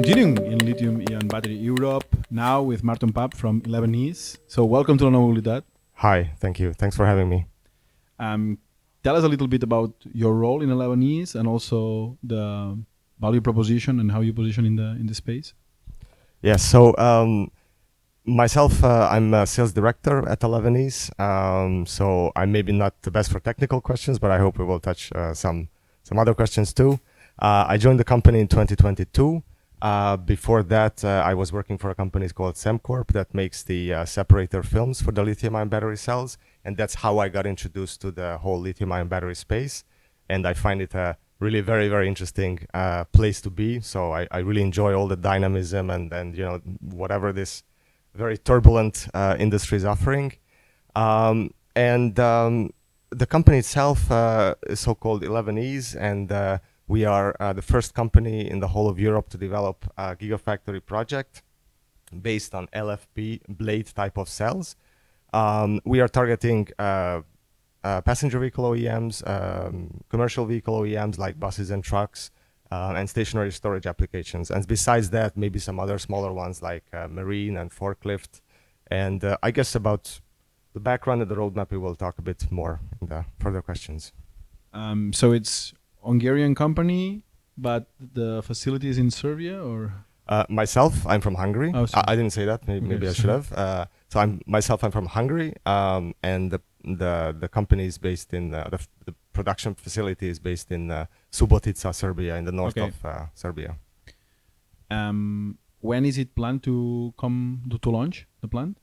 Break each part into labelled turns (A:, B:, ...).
A: continuing in lithium-ion battery Europe now with Marton Pap from ElevenES. So welcome to Mobilitat.
B: Hi, thank you. Thanks for having me.
A: Tell us a little bit about your role in ElevenES and also the value proposition and how you position in the space.
B: Yes, so myself, I'm a sales director at ElevenES. So I'm maybe not the best for technical questions, but I hope we will touch some other questions too. I joined the company in 2022. Before that, I was working for a company called Semcorp that makes the separator films for the lithium-ion battery cells. And that's how I got introduced to the whole lithium-ion battery space. And I find it a really very, very interesting place to be. So I really enjoy all the dynamism and you know, whatever this very turbulent industry is offering. The company itself is so-called ElevenES, and we are the first company in the whole of Europe to develop a Gigafactory project based on LFP blade type of cells. We are targeting passenger vehicle OEMs, commercial vehicle OEMs like buses and trucks, and stationary storage applications. And besides that, maybe some other smaller ones like marine and forklift. And I guess about the background of the roadmap, we will talk a bit more in the further questions.
A: So it's Hungarian company, but the facility is in Serbia, or?
B: Myself, I'm from Hungary.
A: Oh,
B: I didn't say that. Maybe I should have. So I'm from Hungary, and the company is based in the production facility is based in Subotica, Serbia, in the north of Serbia.
A: When is it planned to come to launch the plant?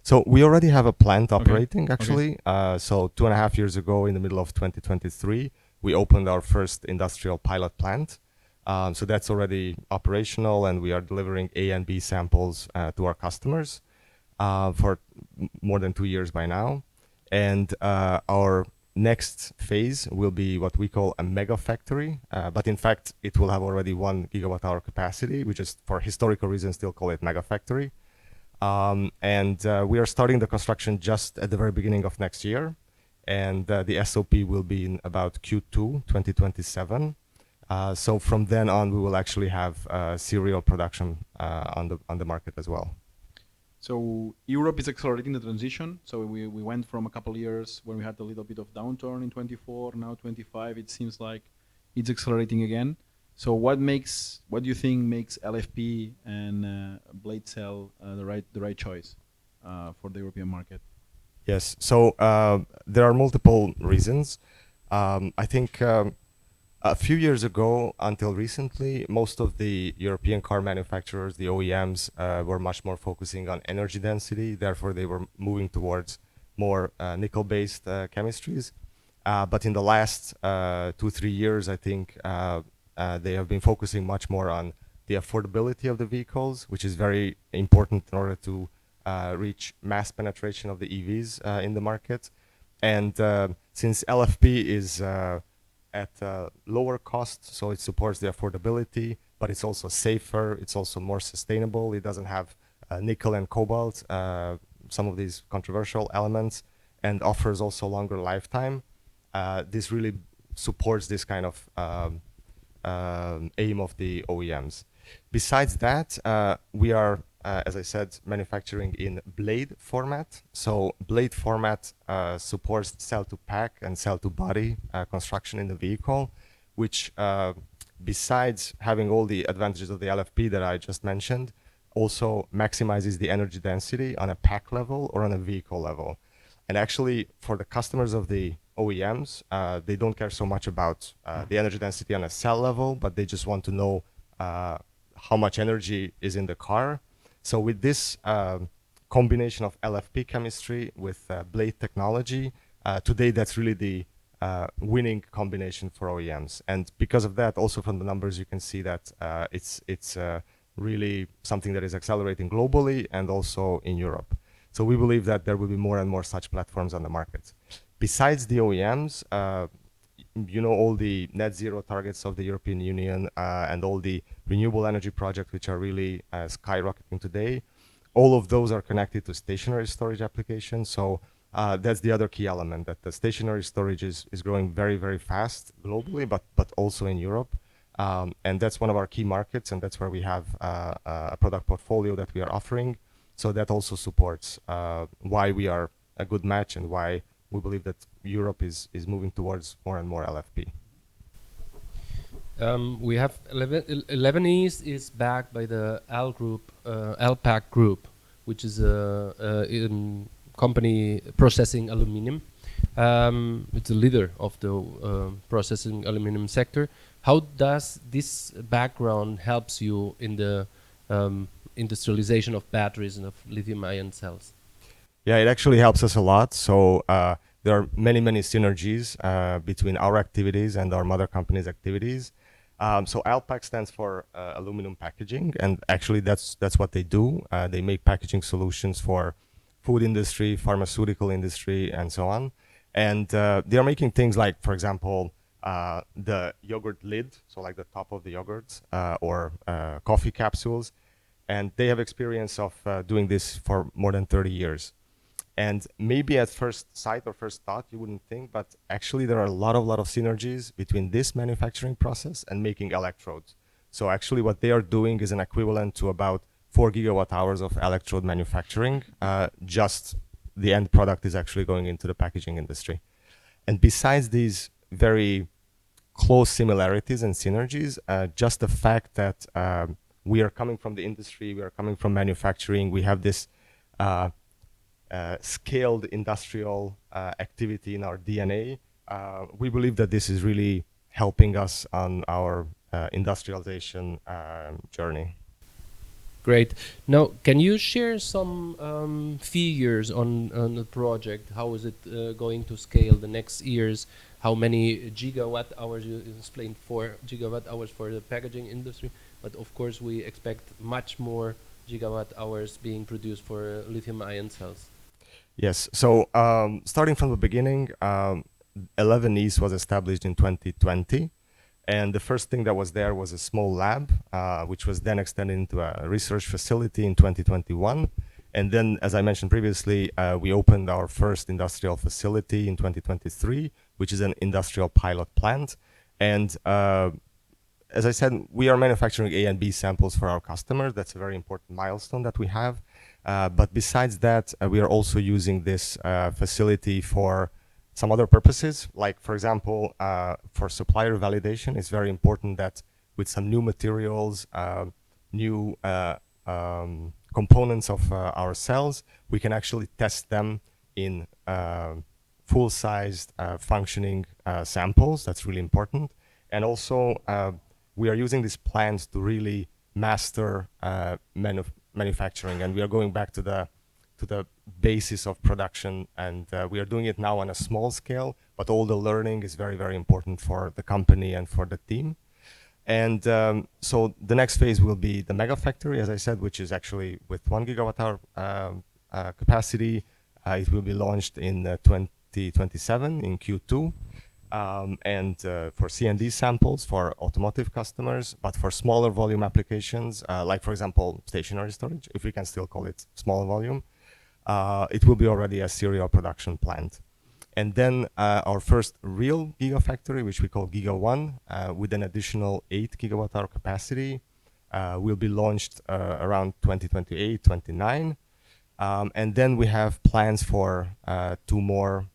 B: So we already have a plant operating actually. So 2.5 years ago, in the middle of 2023, we opened our first industrial pilot plant. So that's already operational, and we are delivering A and B samples to our customers for more than 2 years by now. And our next phase will be what we call a mega factory. But in fact, it will have already 1 gigawatt hour capacity. We just, for historical reasons, still call it mega factory. We are starting the construction just at the very beginning of next year. And the SOP will be in about Q2 2027. So from then on, we will actually have serial production on the market as well.
A: So Europe is accelerating the transition. So we went from a couple of years where we had a little bit of downturn in 24, now 25. It seems like it's accelerating again. So what do you think makes LFP and blade cell the right choice for the European market?
B: Yes. So there are multiple reasons. I think a few years ago, until recently, most of the European car manufacturers, the OEMs, were much more focusing on energy density. Therefore, they were moving towards more nickel-based chemistries. But in the last 2-3 years, I think they have been focusing much more on the affordability of the vehicles, which is very important in order to reach mass penetration of the EVs in the market. And since LFP is at lower cost, so it supports the affordability, but it's also safer, it's also more sustainable. It doesn't have nickel and cobalt, some of these controversial elements, and offers also longer lifetime. This really supports this kind of aim of the OEMs. Besides that, we are, as I said, manufacturing in blade format. So blade format supports cell-to-pack and cell-to-body construction in the vehicle, which besides having all the advantages of the LFP that I just mentioned, also maximizes the energy density on a pack level or on a vehicle level. And actually, for the customers of the OEMs, they don't care so much about the energy density on a cell level, but they just want to know how much energy is in the car. So with this combination of LFP chemistry with blade technology, today that's really the winning combination for OEMs. And because of that, also from the numbers, you can see that it's really something that is accelerating globally and also in Europe. So we believe that there will be more and more such platforms on the market. Besides the OEMs, you know, all the net zero targets of the European Union and all the renewable energy projects, which are really skyrocketing today, all of those are connected to stationary storage applications. So that's the other key element, that the stationary storage is growing very, very fast globally, but also in Europe. And that's one of our key markets, and that's where we have a product portfolio that we are offering. So that also supports why we are a good match and why we believe that Europe is moving towards more and more LFP.
C: We have ElevenES is backed by the LPAC group, which is a company processing aluminum. It's a leader of the processing aluminum sector. How does this background helps you in the industrialization of batteries and of lithium-ion cells?
B: Yeah, it actually helps us a lot. So there are many synergies between our activities and our mother company's activities. So ALPAC stands for aluminum packaging, and actually that's what they do. They make packaging solutions for food industry, pharmaceutical industry, and so on. And they are making things like, for example, the yogurt lid, so like the top of the yogurt, or coffee capsules. And they have experience of doing this for more than 30 years. And maybe at first sight or first thought, you wouldn't think, but actually there are a lot of synergies between this manufacturing process and making electrodes. So actually what they are doing is an equivalent to about 4 gigawatt hours of electrode manufacturing. Just the end product is actually going into the packaging industry. And besides these very close similarities and synergies, just the fact that we are coming from the industry, we are coming from manufacturing, we have this scaled industrial activity in our DNA. We believe that this is really helping us on our industrialization journey.
C: Great. Now, can you share some figures on the project? How is it going to scale the next years? How many gigawatt hours? You explained 4 gigawatt hours for the packaging industry, but of course we expect much more gigawatt hours being produced for lithium-ion cells.
B: Yes. So starting from the beginning, ElevenES was established in 2020. And the first thing that was there was a small lab, which was then extended into a research facility in 2021. And then, as I mentioned previously, we opened our first industrial facility in 2023, which is an industrial pilot plant. And as I said, we are manufacturing A and B samples for our customers. That's a very important milestone that we have. But besides that, we are also using this facility for some other purposes. Like, for example, for supplier validation, it's very important that with some new materials, new components of our cells, we can actually test them in full-sized functioning samples. That's really important. And also, we are using these plans to really master manufacturing, and we are going back to the basis of production, and we are doing it now on a small scale, but all the learning is very important for the company and for the team. And so the next phase will be the Megafactory, as I said, which is actually with 1 gigawatt hour capacity. It will be launched in 2027 in Q2. And for C&D samples for automotive customers, but for smaller volume applications, like for example, stationary storage, if we can still call it small volume, it will be already a serial production plant. And then our first real Gigafactory, which we call Giga 1, with an additional 8 gigawatt hour capacity, will be launched around 2028, 29. And then we have plans for two more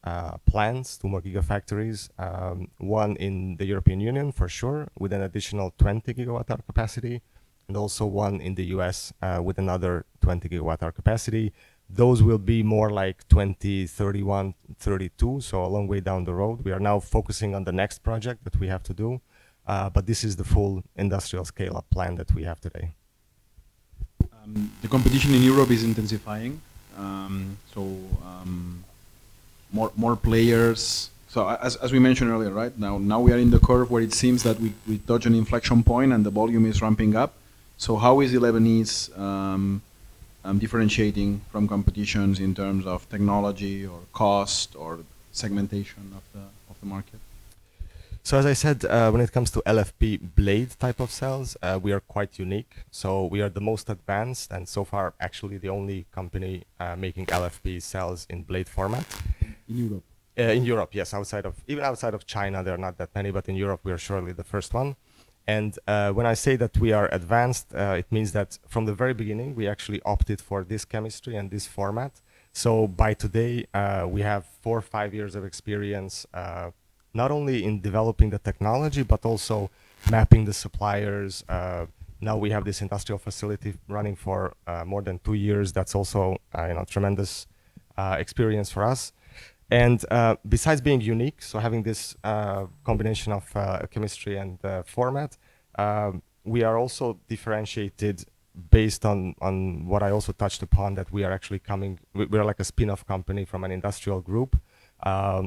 B: gigafactories, one in the European Union for sure, with an additional 20 gigawatt hour capacity, and also one in the US with another 20 gigawatt hour capacity. Those will be more like 2031, 32, so a long way down the road. We are now focusing on the next project that we have to do, but this is the full industrial scale-up plan that we have today.
A: The competition in Europe is intensifying, more players. So as we mentioned earlier, right now we are in the curve where it seems that we touch an inflection point and the volume is ramping up. So how is ElevenES differentiating from competitions in terms of technology or cost or segmentation of the market?
B: So as I said, when it comes to LFP blade type of cells, we are quite unique. So we are the most advanced and so far actually the only company making LFP cells in blade format.
A: In Europe?
B: In Europe, yes. Outside of China, there are not that many, but in Europe we are surely the first one. And when I say that we are advanced, it means that from the very beginning, we actually opted for this chemistry and this format. So by today, we have 4 or 5 years of experience, not only in developing the technology, but also mapping the suppliers. Now we have this industrial facility running for more than 2 years. That's also tremendous experience for us. And besides being unique, so having this combination of chemistry and format, we are also differentiated based on what I also touched upon, that we are actually we're like a spin-off company from an industrial group.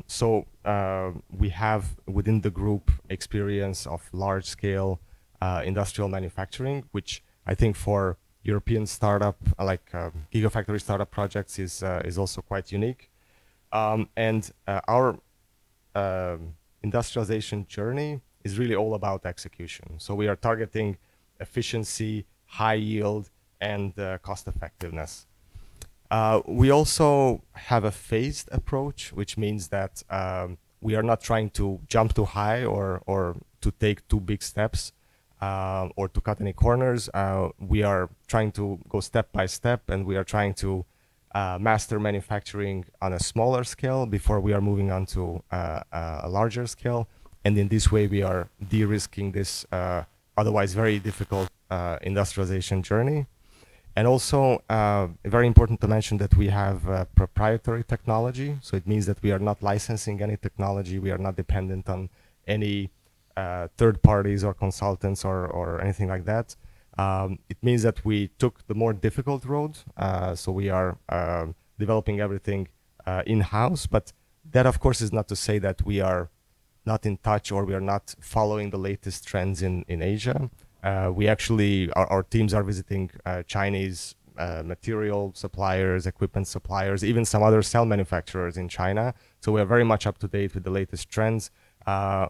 B: So we have within the group experience of large-scale industrial manufacturing, which I think for European startup, like Gigafactory startup projects is also quite unique. And our industrialization journey is really all about execution. So we are targeting efficiency, high yield, and cost effectiveness. We also have a phased approach, which means that we are not trying to jump too high or to take too big steps or to cut any corners. We are trying to go step by step, and we are trying to master manufacturing on a smaller scale before we are moving on to a larger scale. And in this way, we are de-risking this otherwise very difficult industrialization journey. And also, very important to mention that we have proprietary technology. So it means that we are not licensing any technology. We are not dependent on any third parties or consultants or anything like that. It means that we took the more difficult road. So we are developing everything in-house. But that, of course, is not to say that we are not in touch or we are not following the latest trends in Asia. We actually, our teams are visiting Chinese material suppliers, equipment suppliers, even some other cell manufacturers in China. So we are very much up to date with the latest trends.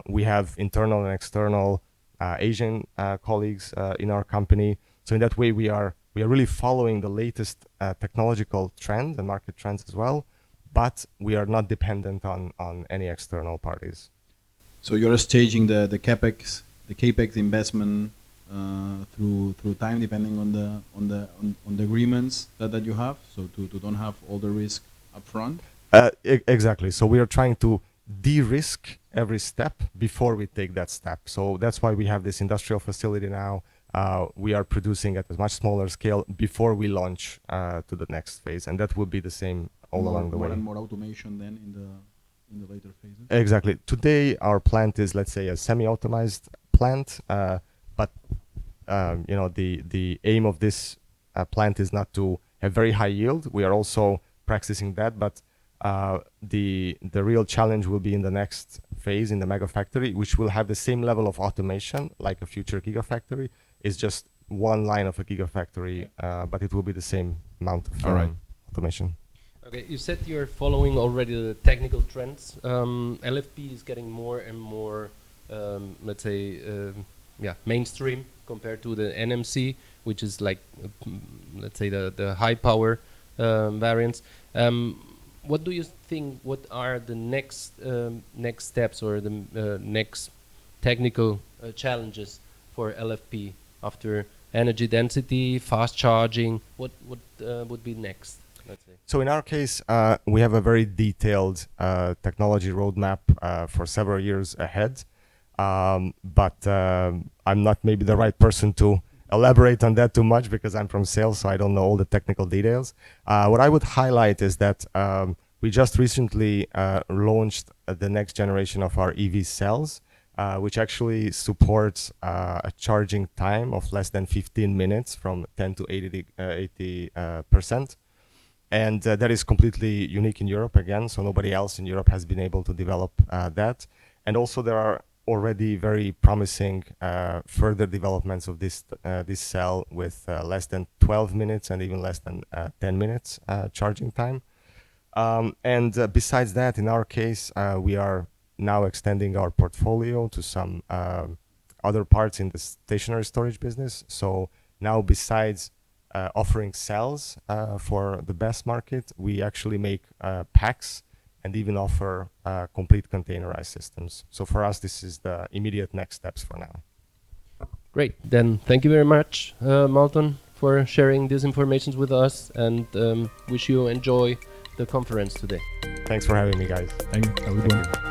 B: We have internal and external Asian colleagues in our company. So in that way, we are really following the latest technological trends and market trends as well, but we are not dependent on any external parties.
A: So you're staging the capex investment through time, depending on the agreements that you have, so to don't have all the risk upfront.
B: Exactly. So we are trying to de-risk every step before we take that step. So that's why we have this industrial facility now. We are producing at a much smaller scale before we launch to the next phase, and that will be the same all along the way.
A: More and more automation then in the later phases.
B: Exactly. Today our plant is, let's say, a semi-automized plant, but the aim of this plant is not to have very high yield. We are also practicing that, but the real challenge will be in the next phase in the mega factory, which will have the same level of automation like a future gigafactory. It's just one line of a gigafactory, but it will be the same amount of automation.
C: Okay, you said you're following already the technical trends. LFP is getting more and more, let's say, mainstream compared to the NMC, which is like, let's say, the high power variants. What do you think? What are the next steps or the next technical challenges for LFP after energy density, fast charging? What would be next? Let's say.
B: So in our case, we have a very detailed technology roadmap for several years ahead. But I'm not maybe the right person to elaborate on that too much because I'm from sales, so I don't know all the technical details. What I would highlight is that we just recently launched the next generation of our EV cells, which actually supports a charging time of less than 15 minutes from 10 to 80%. And that is completely unique in Europe again, so nobody else in Europe has been able to develop that. And also there are already very promising further developments of this cell with less than 12 minutes and even less than 10 minutes charging time. And besides that, in our case, we are now extending our portfolio to some other parts in the stationary storage business. So now besides offering cells for the BESS market, we actually make packs and even offer complete containerized systems. So for us, this is the immediate next steps for now.
C: Great. Then thank you very much, Marton, for sharing these informations with us, and wish you enjoy the conference today.
B: Thanks for having me, guys.
A: Thank you. Have a good one.